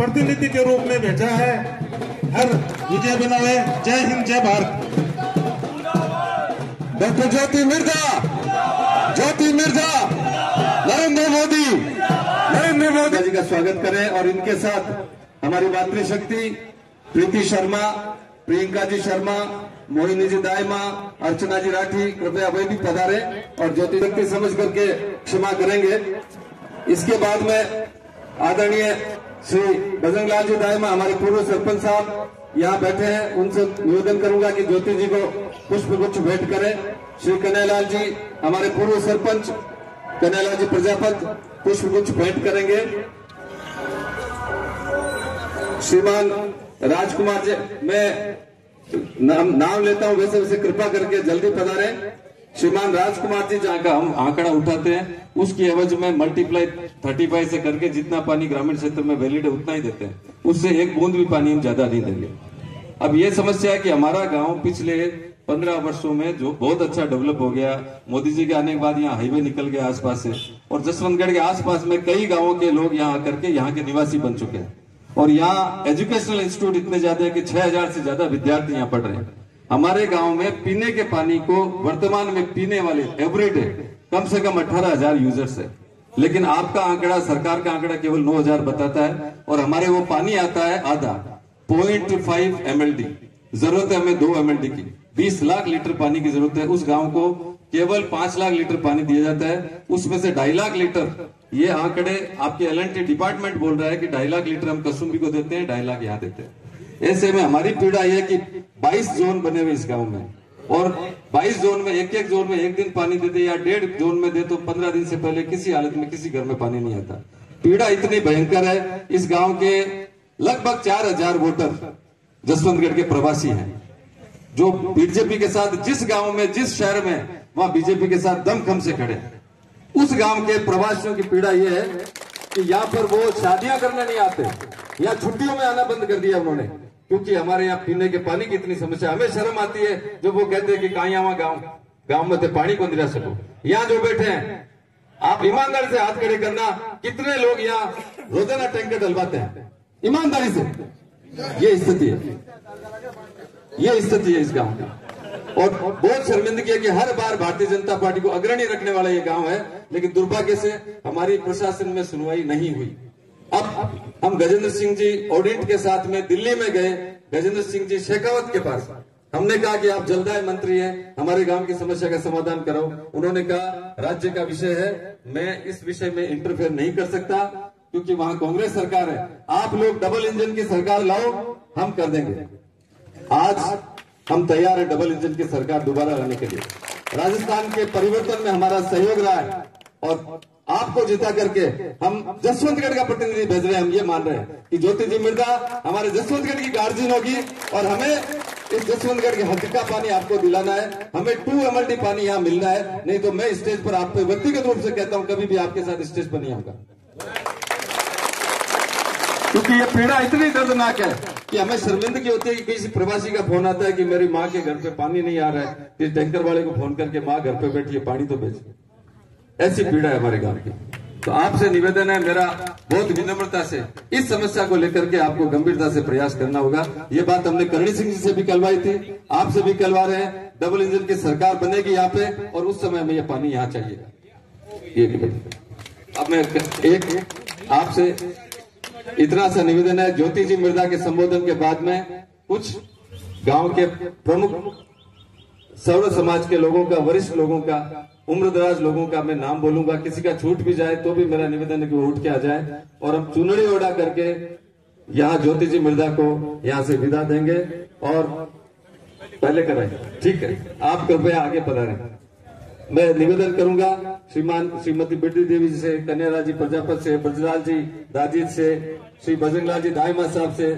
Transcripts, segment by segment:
प्रतिनिधि के रूप में भेजा है। हर विजय बनावे। जय हिंद, जय भारत। डॉक्टर ज्योति मिर्जा, नरेंद्र मोदी जी का स्वागत करें और इनके साथ हमारी मातृशक्ति प्रीति शर्मा, प्रियंका जी शर्मा, मोहिनी जी दायमा, अर्चना जी राठी, कृपया वे भी पधारे और ज्योति व्यक्ति समझ करके क्षमा करेंगे। इसके बाद में आदरणीय श्री बजरंगलाल जी दायमा, हमारे पूर्व सरपंच साहब यहाँ बैठे हैं, उनसे निवेदन करूंगा कि ज्योति जी को पुष्प गुच्छ भेंट करें। श्री कन्हैयालाल जी, हमारे पूर्व सरपंच कन्हैयालाल जी प्रजापत, पुष्प गुच्छ भेंट करेंगे। श्रीमान राजकुमार जी, मैं नाम लेता हूं, वैसे वैसे कृपा करके जल्दी पधारें। श्रीमान राजकुमार जी, जहां का हम आंकड़ा उठाते हैं उसकी एवज में मल्टीप्लाई 35 से करके जितना पानी ग्रामीण क्षेत्र में वैलिड है उतना ही देते हैं, उससे एक बूंद भी पानी हम ज्यादा नहीं देंगे। अब ये समस्या है कि हमारा गांव पिछले 15 वर्षों में जो बहुत अच्छा डेवलप हो गया, मोदी जी के आने के बाद यहाँ हाईवे निकल गया आसपास से, और जसवंतगढ़ के आसपास में कई गांवों के लोग यहाँ आकर के यहाँ के निवासी बन चुके हैं और यहाँ एजुकेशनल इंस्टीट्यूट इतने ज्यादा है कि 6000 से ज्यादा विद्यार्थी यहाँ पढ़ रहे हैं। हमारे गांव में पीने के पानी को वर्तमान में पीने वाले एवरेज कम से कम 18,000 यूजर्स है, लेकिन आपका आंकड़ा, सरकार का आंकड़ा केवल 9,000 बताता है और हमारे वो पानी आता है आधा 0.5 MLD। जरूरत है हमें 2 MLD की। 20 लाख लीटर पानी की जरूरत है। उस गांव को केवल 5 लाख लीटर पानी दिया जाता है, उसमें से 2.5 लाख लीटर, ये आंकड़े आपके LNT डिपार्टमेंट बोल रहा है कि 2.5 लाख लीटर हम कसुम्बी को देते हैं, 2.5 लाख यहाँ देते हैं। ऐसे में हमारी पीड़ा यह है कि 22 जोन बने हुए इस गांव में और 22 जोन में एक जोन में एक दिन पानी दे दे या 1.5 जोन में दे तो 15 दिन से पहले किसी हालत में किसी घर में पानी नहीं आता। पीड़ा इतनी भयंकर है। इस गांव के लगभग 4000 वोटर जसवंतगढ़ के प्रवासी हैं जो बीजेपी के साथ जिस गांव में, जिस शहर में, वहां बीजेपी के साथ दमखम से खड़े। उस गांव के प्रवासियों की पीड़ा यह है कि यहाँ पर वो शादियां करने नहीं आते, यहाँ छुट्टियों में आना बंद कर दिया उन्होंने, क्योंकि हमारे यहाँ पीने के पानी की इतनी समस्या। हमें शर्म आती है जब वो कहते हैं कि कहीं यहाँ गांव में थे पानी को निरा सको। यहाँ जो बैठे हैं, आप ईमानदारी से हाथ खड़े करना, कितने लोग यहाँ रोजाना टैंकर डलवाते हैं ईमानदारी से? ये स्थिति है, ये स्थिति है इस गांव की। और बहुत शर्मिंदगी है कि हर बार भारतीय जनता पार्टी को अग्रणी रखने वाला ये गांव है, लेकिन दुर्भाग्य से हमारी प्रशासन में सुनवाई नहीं हुई। अब हम गजेंद्र सिंह जी ऑडिट के साथ में दिल्ली में गए, गजेंद्र सिंह जी शेखावत के पास। हमने कहा कि आप जलदाय मंत्री हैं, हमारे गांव की समस्या का समाधान करो। उन्होंने कहा राज्य का विषय है, मैं इस विषय में इंटरफेयर नहीं कर सकता क्योंकि वहां कांग्रेस सरकार है। आप लोग डबल इंजन की सरकार लाओ, हम कर देंगे। आज हम तैयार है डबल इंजन की सरकार दोबारा लाने के लिए। राजस्थान के परिवर्तन में हमारा सहयोग रहा है और आपको जिता करके हम जसवंतगढ़ का प्रतिनिधि भेज रहे हैं। हम ये मान रहे हैं कि ज्योति जी मिर्जा हमारे जसवंतगढ़ की गार्जियन होगी और हमें इस जसवंतगढ़ के हक का पानी आपको दिलाना है। हमें 2 MLD पानी यहाँ मिलना है, नहीं तो मैं स्टेज पर आपको व्यक्तिगत रूप से कहता हूँ कभी भी आपके साथ स्टेज पर नहीं आऊंगा, क्योंकि ये पीड़ा इतनी दर्दनाक है कि हमें शर्मिंदगी होती है कि किसी प्रवासी का फोन आता है कि मेरी माँ के घर पे पानी नहीं आ रहा है, फिर टैंकर वाले को फोन करके माँ घर पे बैठी है, पानी तो भेज। ऐसी पीड़ा है हमारे गांव की। तो आपसे निवेदन है मेरा, बहुत विनम्रता से इस समस्या को लेकर के आपको गंभीरता से प्रयास करना होगा। ये बात हमने करणी सिंह जी से भी कहलवाई थी, आपसे भी कहलवा रहे हैं। डबल इंजन की सरकार बनेगी यहाँ पे और उस समय हमें ये पानी यहाँ चाहिए। अब मैं एक आपसे इतना सा निवेदन है, ज्योति जी मिर्जा के संबोधन के बाद में कुछ गांव के प्रमुख सर्व समाज के लोगों का, वरिष्ठ लोगों का, उम्रदराज लोगों का मैं नाम बोलूंगा। किसी का छूट भी जाए तो भी मेरा निवेदन है कि वो उठ के आ जाए और हम चुनरी ओढ़ा करके यहाँ ज्योति जी मिर्जा को यहाँ से विदा देंगे। और पहले कराएं, ठीक है? आप कृपया आगे पधारें। मैं निवेदन करूंगा श्रीमती बिरडी देवी जी से, कन्हैयालाल जी प्रजापत से, ब्रजलाल जी दाजीत से, श्री बजरंगलाल जी दायमा साहब से,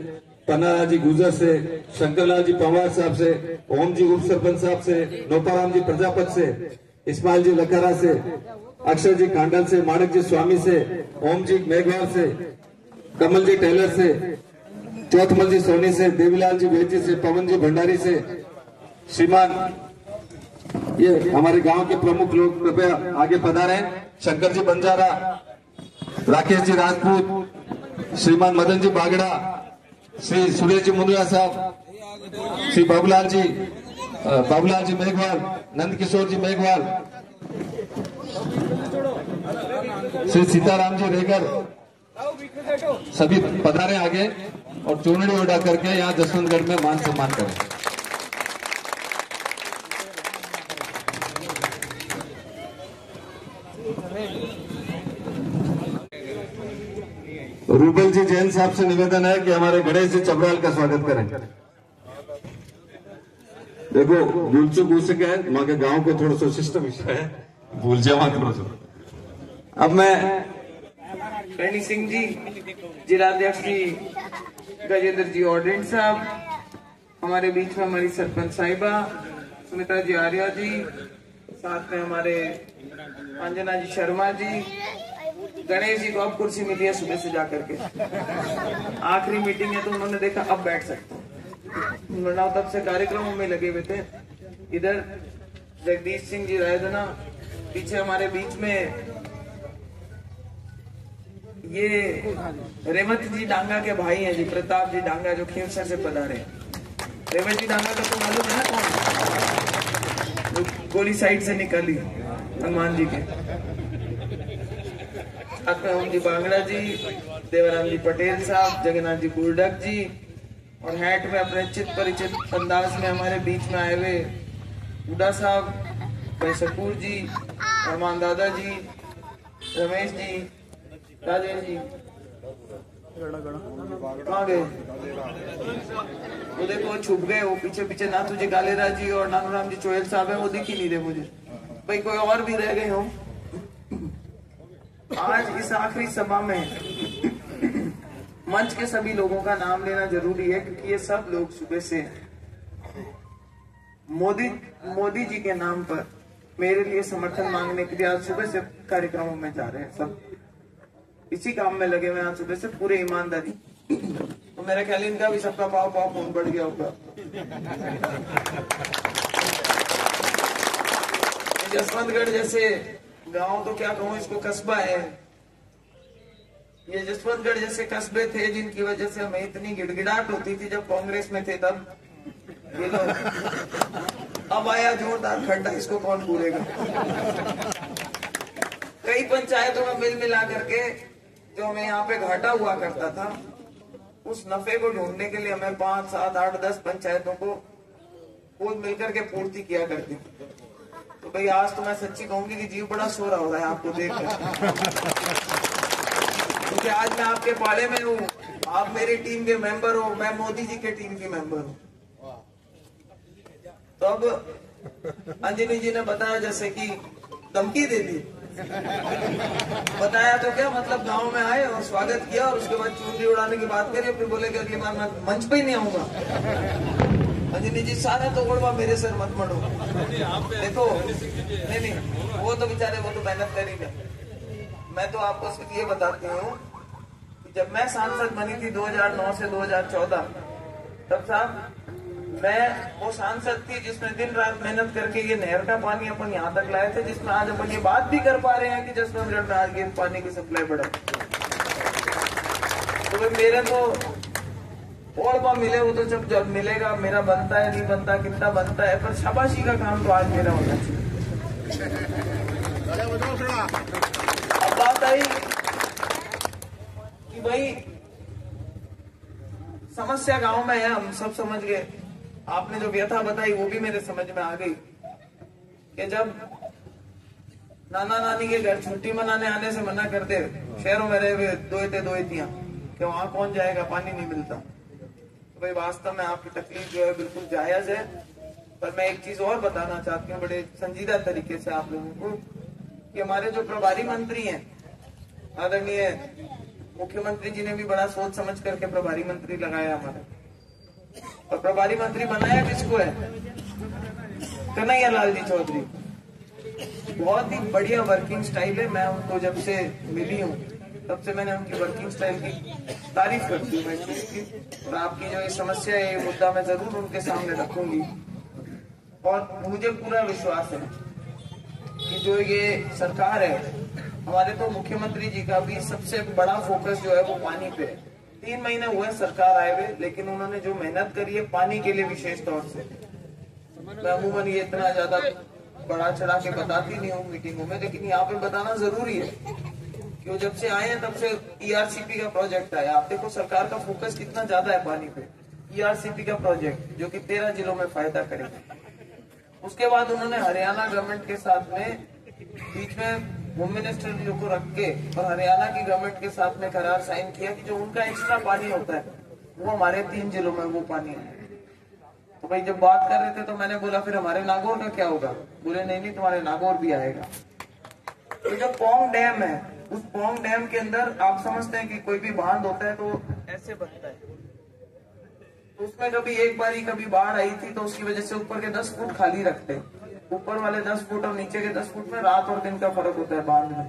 पन्नालाल जी गुजर से, शंकरलाल जी पवार साहब से, ओम जी उप सरपंच साहब से, नोपाराम जी प्रजापत से, इस्माइल जी लखारा से, अक्षर जी कांडल से, माणक जी स्वामी से, ओम जी मेघवाल से, कमल जी टेलर से, चौथमल जी सोनी से, देवीलाल जी वेद जी से, पवन जी भंडारी से, श्रीमान ये हमारे गांव के प्रमुख लोग कृपया आगे पधारें। शंकर जी बंजारा, राकेश जी राजपूत, श्रीमान मदन जी बागड़ा, श्री सुरेश जी मुंद्रा साहब, श्री बाबूलाल जी मेघवाल, नंद किशोर जी मेघवाल, श्री सीताराम जी रेगर, सभी पधारे आगे और चूनड़ी उड़ा करके यहाँ जसवंतगढ़ में मान सम्मान करें। रूबल जी जैन साहब से निवेदन है कि हमारे गणेश जी चबराल का स्वागत करें। देखो भूल चूक हो सके है, माँ के गांव को थोड़ा सा सिस्टम है, भूल जावा थोड़ा सा। अब मैं रैनी सिंह जी, जिलाध्यक्ष जी गजेंद्र जी ऑर्डिनेंस साहब, हमारे बीच में हमारी सरपंच साहिबा सुमित्रा जी आर्या जी, साथ में हमारे अंजना जी शर्मा जी। गणेश जी को अब कुर्सी मिली है सुबह से जाकर के, आखिरी मीटिंग है तो उन्होंने देखा अब बैठ सकते, वरना तब से कार्यक्रमों में लगे हुए थे। इधर जगदीश सिंह जी रायदना, पीछे हमारे बीच में ये रेवत जी डांगा के भाई हैं जी, प्रताप जी डांगा, जो खींवसर से पधारे। रेवत जी डांगा का तो मालूम है ना कौन, गोली साइड से निकाली हनुमान जी के। ओम जी बांगड़ा जी, देवराम जी पटेल साहब, जगन्नाथ जी गुरडक जी, और हैट में अपने चित परिचित अंदाज में हमारे बीच में आए हुए उडा साहब, भाई शकूर जी, अरमान दादा जी, रमेश जी, राजेश जी, कहाँ गए? वो देखो छुप गए, वो पीछे पीछे ना तुझे कालेराज जी और नानूराम जी चोयल साहब है, वो दिख ही नहीं रहे मुझे। भाई कोई और भी रह गए हो? आज इस आखिरी सभा में मंच के सभी लोगों का नाम लेना जरूरी है, क्योंकि ये सब लोग सुबह से मोदी जी के नाम पर मेरे लिए समर्थन मांगने के लिए आज सुबह से कार्यक्रमों में जा रहे हैं। सब इसी काम में लगे हुए हैं आज सुबह से, पूरे ईमानदारी। तो मेरा ख्याल इनका भी सबका पाव खून बढ़ गया होगा। जसवंतगढ़ जैसे गांव, तो क्या कहूँ इसको, कस्बा है। ये जसवंतगढ़ जैसे कस्बे थे जिनकी वजह से हमें इतनी गिड़गिड़ाहट होती थी जब कांग्रेस में थे तब। ये लोग अब आया जोरदार खड्डा, इसको कौन भूलेगा। कई पंचायतों में मिल मिला करके जो हमें यहाँ पे घाटा हुआ करता था, उस नफे को ढूंढने के लिए हमें 5, 7, 8, 10 पंचायतों को खुद मिलकर के पूर्ति किया करती। तो भाई आज तो मैं सच्ची कहूंगी कि जीव बड़ा सो रहा हो रहा है आपको देखकर, क्योंकि आज मैं आपके पाले में हूँ, आप मेरी टीम के मेंबर हो, मैं मोदी जी के टीम की मेंबर हूँ। तो अब अंजनी जी ने बताया जैसे कि धमकी दे दी, बताया तो क्या मतलब, गांव में आए और स्वागत किया और उसके बाद चुनरी उड़ाने की बात करी, फिर बोले कि अगली बार मैं मंच पे ही नहीं आऊंगा। अंजनी जी सारे तो उड़वा, मेरे सर मत मड़ो। देखो नहीं, वो तो बेचारे वो तो मेहनत करेंगे। मैं तो आपको सिर्फ ये बताती हूँ कि जब मैं सांसद बनी थी 2009 से 2014, तब साहब मैं वो सांसद थी जिसने दिन रात मेहनत करके ये नहर का पानी अपन यहाँ तक लाए थे, जिसमें आज अपन ये बात भी कर पा रहे हैं कि जसवंतगढ़ में आज ये पानी की सप्लाई बढ़ा। तो भाई मेरे तो और बार मिले, वो तो जब मिलेगा, मेरा बनता है नहीं बनता, कितना बनता है, पर शाबाशी का काम तो आज मेरा होना चाहिए। अब बात आई कि भाई समस्या गांव में है, हम सब समझ गए। आपने जो व्यथा बताई वो भी मेरे समझ में आ गई कि जब नाना नानी के घर छुट्टी मनाने आने से मना करते, शहरों में रहे हुए दोहतियां कि वहां कौन जाएगा, पानी नहीं मिलता। तो भाई वास्तव में आपकी तकलीफ जो है बिल्कुल जायज है, पर मैं एक चीज और बताना चाहती हूँ बड़े संजीदा तरीके से आप लोगों को, कि हमारे जो प्रभारी मंत्री हैं, आदरणीय मुख्यमंत्री जी ने भी बड़ा सोच समझ करके प्रभारी मंत्री लगाया हमारा। और प्रभारी मंत्री बनाया किसको है? कन्हैया लाल जी चौधरी। बहुत ही बढ़िया वर्किंग स्टाइल है। मैं उनको जब से मिली हूँ तब से मैंने उनकी वर्किंग स्टाइल की तारीफ करती हूँ मैं इसकी। और आपकी जो ये समस्या है, ये मुद्दा मैं जरूर उनके सामने रखूंगी। और मुझे पूरा विश्वास है कि जो ये सरकार है हमारे तो मुख्यमंत्री जी का भी सबसे बड़ा फोकस जो है वो पानी पे है। 3 महीने हुए सरकार आए हुए, लेकिन उन्होंने जो मेहनत करी है पानी के लिए विशेष तौर से, मैं अमूमन ये इतना ज्यादा बड़ा चढ़ा के बताती नहीं हूँ मीटिंगों में, लेकिन यहाँ पे बताना जरूरी है कि वो जब से आए हैं तब से ERCP का प्रोजेक्ट आया। आप देखो सरकार का फोकस कितना ज्यादा है पानी पे। ERCP का प्रोजेक्ट जो कि 13 जिलों में फायदा करेगा। उसके बाद उन्होंने हरियाणा गवर्नमेंट के साथ में बीच में होम मिनिस्टर जी को रख के और हरियाणा की गवर्नमेंट के साथ में करार साइन किया कि जो उनका एक्स्ट्रा पानी होता है वो हमारे 3 जिलों में वो पानी है। तो भाई जब बात कर रहे थे तो मैंने बोला फिर हमारे नागौर का क्या होगा? बोले नहीं तुम्हारे नागौर भी आएगा। तो जो पोंग डैम है, उस पोंग डैम के अंदर आप समझते हैं कि कोई भी बांध होता है तो ऐसे बनता है। तो उसमें कभी एक बारी कभी बाढ़ आई थी तो उसकी वजह से ऊपर के 10 फुट खाली रखते, ऊपर वाले 10 फुट और नीचे के 10 फुट में रात और दिन का फर्क होता है बांध में।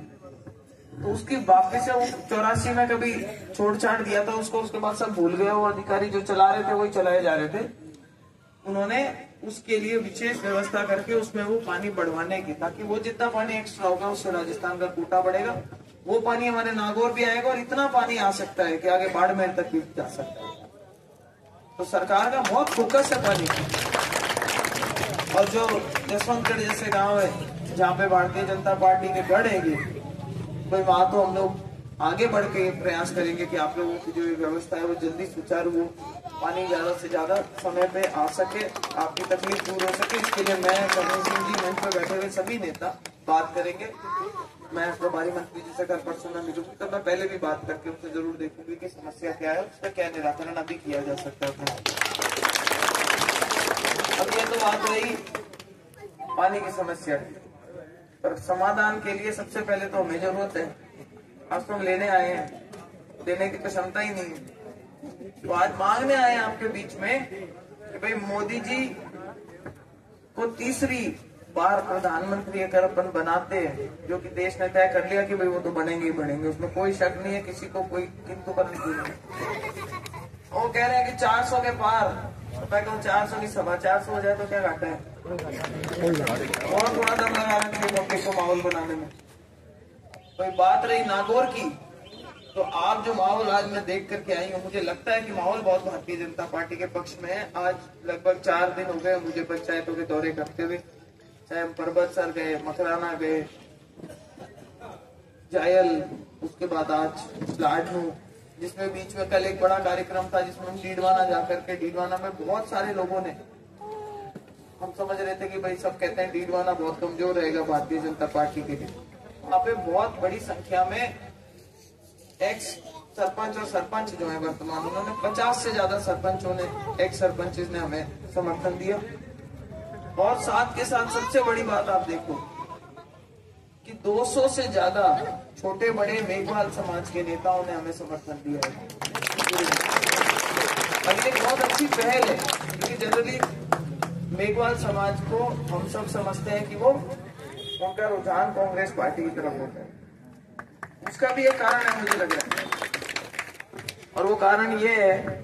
तो उसकी वापस से 84 में कभी छोड़ छाड़ दिया था उसको, उसके बाद सब भूल गए। वो अधिकारी जो चला रहे थे वही चलाए जा रहे थे। उन्होंने उसके लिए विशेष व्यवस्था करके उसमें वो पानी बढ़वाने की, ताकि वो जितना पानी एक्स्ट्रा होगा उससे राजस्थान का कोटा बढ़ेगा, वो पानी हमारे नागौर भी आएगा और इतना पानी आ सकता है कि आगे बाड़मेर तक भी जा सकता है। तो सरकार का बहुत फोकस है पानी पर। और जो जसवंतगढ़ जैसे गांव है जहाँ पे भारतीय जनता पार्टी के गढ़ है, कोई वहां तो हम लोग आगे बढ़ के प्रयास करेंगे कि आप लोगों की जो व्यवस्था है वो जल्दी सुचारू हो, पानी ज्यादा से ज्यादा समय पे आ सके, आपकी तकलीफ दूर हो सके। इसके लिए मैं कमल सिंह जी मंच पर बैठे हुए सभी नेता बात करेंगे। मैं प्रभारी मंत्री जी से कल परसों में मिलूंगी तो मैं पहले भी बात करके उनसे जरूर देखूंगी कि समस्या क्या है, उसका क्या निराकरण अभी किया जा सकता है। अब ये तो बात रही पानी की समस्या की, पर समाधान के लिए सबसे पहले तो हमें जरूरत है। आज तो हम लेने आए हैं, देने की तो क्षमता ही नहीं है। तो आज मांगने आए हैं आपके बीच में कि भाई मोदी जी को तीसरी बार प्रधानमंत्री अगर अपन बनाते हैं, जो कि देश ने तय कर लिया कि भाई वो तो बनेंगे ही बनेंगे, उसमें कोई शक नहीं है, किसी को कोई किंतु पर नहीं है। वो कह रहे हैं कि 400 के पार, तो मैं कहूँ 400 की 450 हो जाए तो क्या घाटा है? और थोड़ा दम लगा रहे पब्लिक को माहौल बनाने में। कोई बात रही नागौर की, तो आप जो माहौल आज मैं देख करके आई हूँ, मुझे लगता है कि माहौल बहुत भारतीय जनता पार्टी के पक्ष में है। आज लगभग 4 दिन हो गए मुझे पंचायतों के दौरे करते हुए, चाहे पर्वत सर गए, मकराना गए, जायल, उसके बाद आज लाडनू, जिसमें बीच में कल एक बड़ा कार्यक्रम था जिसमें हम डीडवाना जाकर के, डीडवाना में बहुत सारे लोगों ने, हम समझ रहे थे कि भाई सब कहते हैं डीडवाना बहुत कमजोर रहेगा भारतीय जनता पार्टी के लिए। वहाँ पे बहुत बड़ी संख्या में एक्स सरपंच और सरपंच जो है वर्तमान, उन्होंने 50 से ज्यादा सरपंचों ने, एक्स सरपंच ने हमें समर्थन दिया। और साथ के साथ सबसे बड़ी बात आप देखो कि 200 से ज्यादा छोटे बड़े मेघवाल समाज के नेताओं ने हमें समर्थन दिया है। और ये बहुत अच्छी पहल है, क्योंकि जनरली मेघवाल समाज को हम सब समझते हैं कि वो उनका रुझान कांग्रेस पार्टी की तरफ होता है। उसका भी एक कारण है मुझे लग रहा है, और वो कारण ये है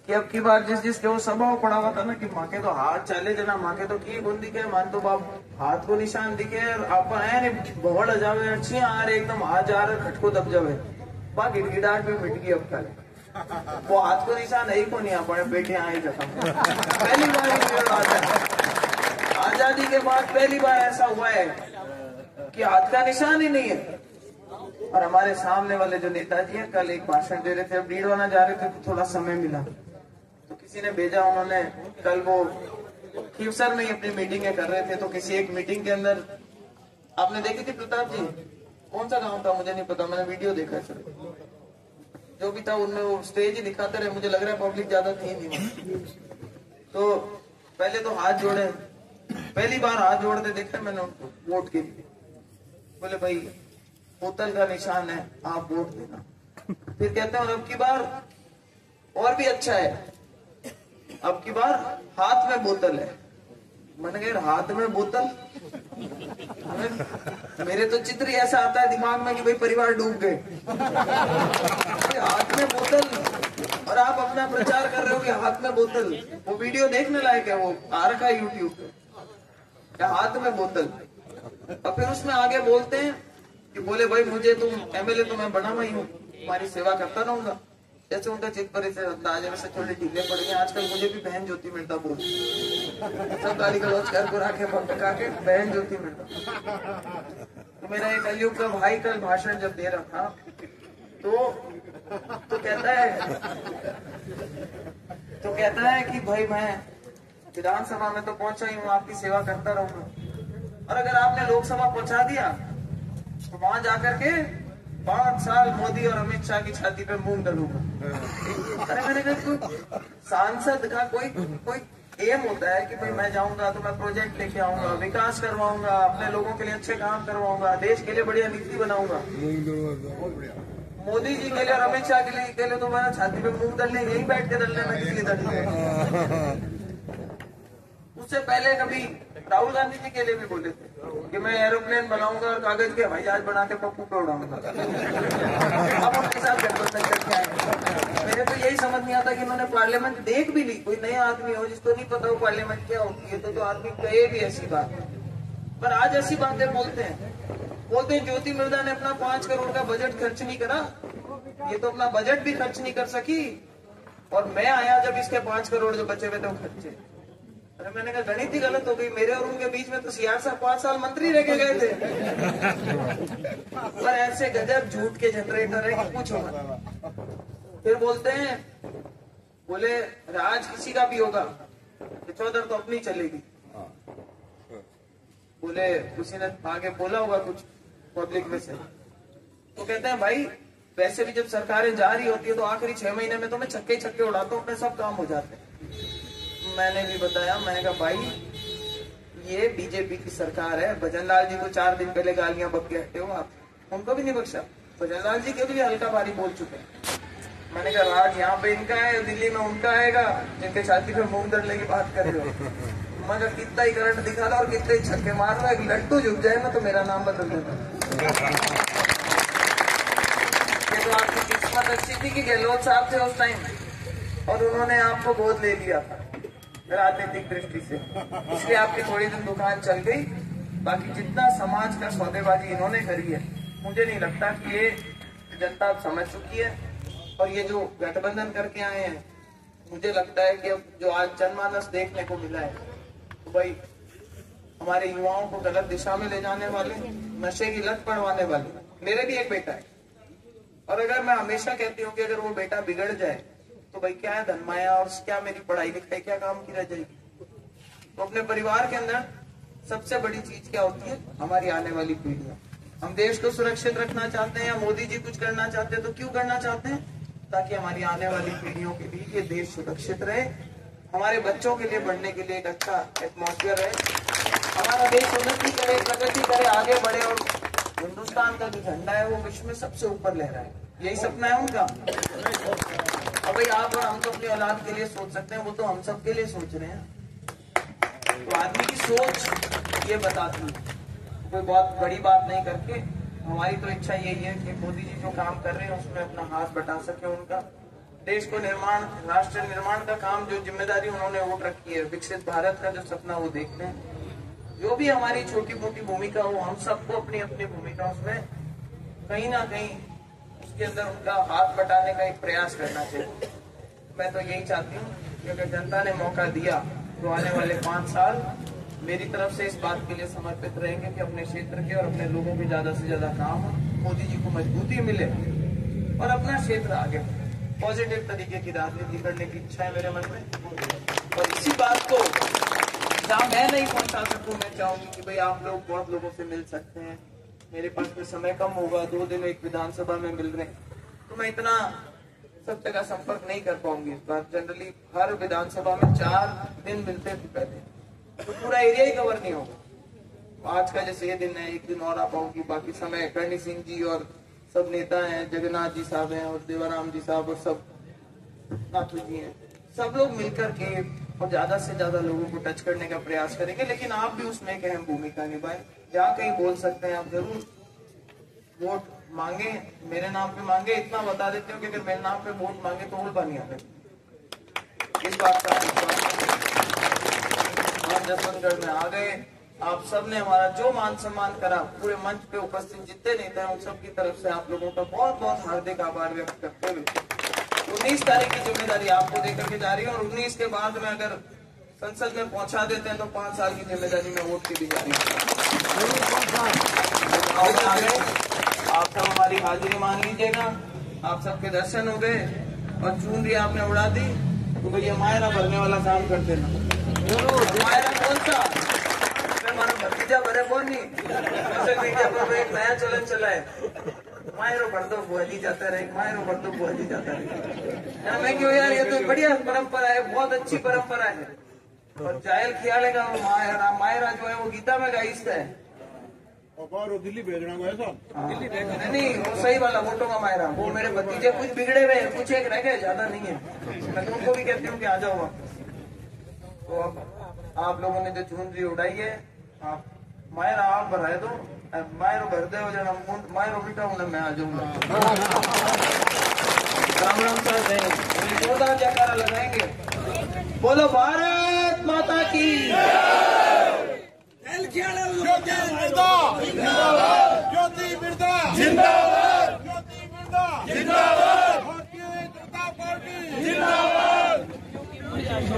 कि अब की बार जिसके वो सभा पड़ा हुआ था ना कि माँ के तो हाथ चले जना, माँ के तो की गुण दिखे, मान तो बाप हाथ को निशान दिखे, आप आए भवड़ जावे अच्छी आ रहे एकदम हाथ जा रहे खटको दब जावे, बा गिड़गिड़ाहट में मिट गई। अब कल वो हाथ को निशान नहीं को नहीं आ पड़े, बैठे आए खत्म। पहली बार आजादी के बाद पहली बार ऐसा हुआ है कि हाथ का निशान ही नहीं है। और हमारे सामने वाले जो नेताजी हैं कल एक भाषण दे रहे थे, अब डीडवाना जा रहे थे तो थोड़ा समय मिला तो किसी ने भेजा, उन्होंने कल वो खीवसर में अपनी मीटिंगें कर रहे थे, तो किसी एक मीटिंग के अंदर आपने देखी थी प्रताप जी, कौन सा गांव था मुझे नहीं पता, मैंने वीडियो देखा सर, जो भी था उनमें वो स्टेज ही दिखाते रहे, मुझे लग रहा है पब्लिक ज्यादा थी नहीं। तो पहले तो हाथ जोड़े, पहली बार हाथ जोड़ते देखा मैंने उनको वोट के लिए, बोले भाई बोतल का निशान है आप वोट देना। फिर कहते हैं अब की बार और भी अच्छा है, अब की बार हाथ में बोतल है। मैंने कहा हाथ में बोतल, मेरे तो चित्र ही ऐसा आता है दिमाग में कि भाई परिवार डूब गए। हाथ में बोतल और आप अपना प्रचार कर रहे हो कि हाथ में बोतल, वो वीडियो देखने लायक है, वो आ रखा है यूट्यूब पे, हाथ में बोतल। और फिर उसमें आगे बोलते हैं कि बोले भाई मुझे तुम एमएलए तो मैं बना हुई हूँ, तुम्हारी सेवा करता रहूंगा। जैसे उनका चित पर अंदाज है वैसे थोड़े ढीले पड़ गए। आजकल मुझे भी बहन ज्योति मिर्दा बोल सब गाली गलौज कर बुरा के पका के बहन ज्योति मिर्दा। तो मेरा एक कलयुग का भाई कल भाषण जब दे रहा था तो कहता है कि भाई मैं विधानसभा में तो पहुंचा ही हूँ, आपकी सेवा करता रहूंगा, और अगर आपने लोकसभा पहुंचा दिया तो वहां जाकर के 5 साल मोदी और अमित शाह की छाती पे मूंग डालूंगा। अरे मैंने कहा सांसद का कोई एम होता है कि भाई मैं जाऊंगा तो मैं प्रोजेक्ट लेके आऊंगा, विकास करवाऊंगा, अपने लोगों के लिए अच्छे काम करवाऊंगा, देश के लिए बढ़िया नीति बनाऊंगा। मोदी जी के लिए और अमित शाह के लिए तो मैं छाती पे मूंग डालने यही बैठ के डालने में किसी डालने। उससे पहले कभी राहुल गांधी जी के लिए भी बोले थे कि मैं एरोप्लेन बनाऊंगा और कागज के हवाई जहाज बना के पप्पू पे उड़ाऊंगा। अब उनके साथ गठबंधन करके आए। मेरे तो यही समझ नहीं आता कि इन्होंने पार्लियामेंट देख भी ली। कोई नया आदमी हो जिसको नहीं पता हो पार्लियामेंट क्या होती है तो आदमी कहे भी ऐसी बात, पर आज ऐसी बातें बोलते हैं। ज्योति मिर्दा ने अपना 5 करोड़ का बजट खर्च नहीं करा, ये तो अपना बजट भी खर्च नहीं कर सकी, और मैं आया जब इसके 5 करोड़ जो बचे हुए थे वो खर्चे। अरे मैंने कहा गणित ही गलत हो गई, मेरे और उनके बीच में तो सीआर साहब 5 साल मंत्री रह के गए थे। पर ऐसे गजब झूठ के जनरेटर है कि पूछो मत। फिर बोलते हैं, बोले राज किसी का भी होगा, चौधर तो अपनी चलेगी। बोले किसी ने आगे बोला होगा कुछ पब्लिक में से, तो कहते हैं भाई वैसे भी जब सरकारें जा रही होती है तो आखिरी 6 महीने में तो मैं छक्के छक्के उड़ाता हूँ, अपने सब काम हो जाते हैं। मैंने भी बताया, मैंने कहा भाई ये बीजेपी की सरकार है, भजनलाल जी को 4 दिन पहले गालियां बक के हटे हो आप, उनको भी नहीं बख्शा। भजनलाल जी के भी हल्का भारी बोल चुके। मैंने कहा राज यहाँ पे इनका है, दिल्ली में उनका आएगा, जिनके छाती पे मूंग दड़ने की बात कर रहे हो। मैं कहा कितना ही करंट दिखा लो और कितने ही छक्के मार लो, एक लट्टू झुक जाए ना तो मेरा नाम बदल देता। ये तो आपकी किस्मत अच्छी थी कि गहलोत साहब थे उस टाइम और उन्होंने आपको गोद ले लिया था राजनीतिक दृष्टि से, इसलिए आपकी थोड़ी दिन दुकान चल गई। बाकी जितना समाज का सौदेबाजी इन्होंने करी है, मुझे नहीं लगता कि ये जनता अब समझ चुकी है। और ये जो गठबंधन करके आए हैं, मुझे लगता है कि अब जो आज जनमानस देखने को मिला है, तो भाई हमारे युवाओं को गलत दिशा में ले जाने वाले, नशे की लत पड़वाने वाले। मेरे भी एक बेटा है, और अगर मैं हमेशा कहती हूँ कि अगर वो बेटा बिगड़ जाए तो भाई क्या है धनमाया और क्या मेरी पढ़ाई लिखाई क्या काम की रह जाएगी। तो अपने परिवार के अंदर सबसे बड़ी चीज क्या होती है, हमारी आने वाली पीढ़ियां। हम देश को सुरक्षित रखना चाहते हैं या मोदी जी कुछ करना चाहते हैं तो क्यों करना चाहते हैं, ताकि हमारी आने वाली पीढ़ियों के लिए ये देश सुरक्षित रहे, हमारे बच्चों के लिए बढ़ने के लिए एक अच्छा एटमॉस्फेयर रहे, हमारा देश उन्नति करे, प्रगति करे, आगे बढ़े, और हिंदुस्तान का जो झंडा है वो विश्व में सबसे ऊपर लहराए। यही सपना है उनका। अब भाई आप और हम तो अपनी औलाद के लिए सोच सकते हैं, वो तो हम सब के लिए सोच रहे हैं। तो आदमी की सोच ये बताती है, कोई बहुत बड़ी बात नहीं करके। हमारी तो इच्छा यही है कि मोदी जी जो काम कर रहे हैं उसमें अपना हाथ बटा सके उनका। देश को निर्माण, राष्ट्र निर्माण का काम, जो जिम्मेदारी उन्होंने उठ रखी है, विकसित भारत का जो सपना वो देख लें। जो भी हमारी छोटी मोटी भूमिका हो, हम सबको अपनी अपनी भूमिका उसमें कहीं ना कहीं उसके अंदर उनका हाथ बटाने का एक प्रयास करना चाहिए। मैं तो यही चाहती हूँ कि अगर जनता ने मौका दिया तो आने वाले 5 साल मेरी तरफ से इस बात के लिए समर्पित रहेंगे कि अपने क्षेत्र के और अपने लोगों के ज्यादा से ज्यादा काम हो, मोदी जी को मजबूती मिले और अपना क्षेत्र आगे पॉजिटिव तरीके की राजनीति करने की इच्छा है मेरे मन में। और इसी बात को जहाँ मैं नहीं पहुंचा सकूं, मैं चाहूंगी कि भाई आप लोग बहुत लोगों से मिल सकते हैं। मेरे पास में समय कम होगा, 2 दिन एक विधानसभा में मिल रहे, तो मैं इतना सब जगह संपर्क नहीं कर पाऊंगी इस बार। जनरली हर विधानसभा में 4 दिन मिलते थे पहले, तो पूरा एरिया ही कवर नहीं होगा। आज का जैसे ये दिन है, एक दिन और आ पाऊंगी, बाकी समय करणी सिंह जी और सब नेता हैं, जगन्नाथ जी साहब हैं और देवाराम जी साहब और सब नाथू जी हैं, सब लोग मिलकर के और ज्यादा से ज्यादा लोगों को टच करने का प्रयास करेंगे। लेकिन आप भी उसमें एक अहम भूमिका निभाएं। जहाँ कहीं बोल सकते हैं आप जरूर वोट मांगे, मेरे नाम पे मांगे। इतना बता देते हो कि अगर मेरे नाम पे वोट मांगे तो उड़ पानी आते, इस बात का हम जसवंतगढ़ में आ गए, आप सब ने हमारा जो मान सम्मान करा, पूरे मंच पे उपस्थित जितने नेता हैं उन सब की तरफ से आप लोगों का बहुत बहुत हार्दिक आभार व्यक्त करते हुए 19 तारीख की जिम्मेदारी आपको देकर के जा रही है और 19 के बाद में अगर संसद में पहुंचा देते हैं तो 5 साल की जिम्मेदारी में वोट की दी जा रही है। आप सब हमारी हाजिरी मान लीजिएगा। आप सबके दर्शन हो गए और चुनरी आपने उड़ा दी तो भैया मायरा भरने वाला काम कर देना। मायरा कौन सा हमारा भतीजा भरे कौन नहीं, सोशल मीडिया पर एक नया चलन चला है, मायरो भर दो बुआ जी जाता रहे, मायरो भर दो बुआ जी जाता रहे। मैं क्यों यार, ये तो बढ़िया परंपरा है, बहुत अच्छी परंपरा है। और जायल खियाले का मायरा जो है वो गीता में गाइस है और दिल्ली भेजना है दिल्ली भेजना नहीं, वो सही वाला वोटों का मायरा। वो मेरे भतीजे कुछ बिगड़े हुए हैं, कुछ एक रह गए, ज्यादा नहीं है। मैं उनको भी कहती हूँ कि आ जाओ। तो आप लोगों ने जो चुनरी उड़ाई है, आप मायरा आप भराए दो, मायरो भर दे जब मायरो बिठा हूँ मैं आ जाऊंगा। राम राम सर, जोरदार जयकारा लगाएंगे। बोलो भारत माता की। ज्योति बिरदा जिंदाबाद, ज्योति बिरदा जिंदाबाद, भारतीय जनता पार्टी जिंदाबाद।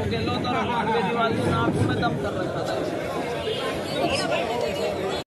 गहलोत और अखिलेश केजरीवाल के नाम में दम कर रखा था।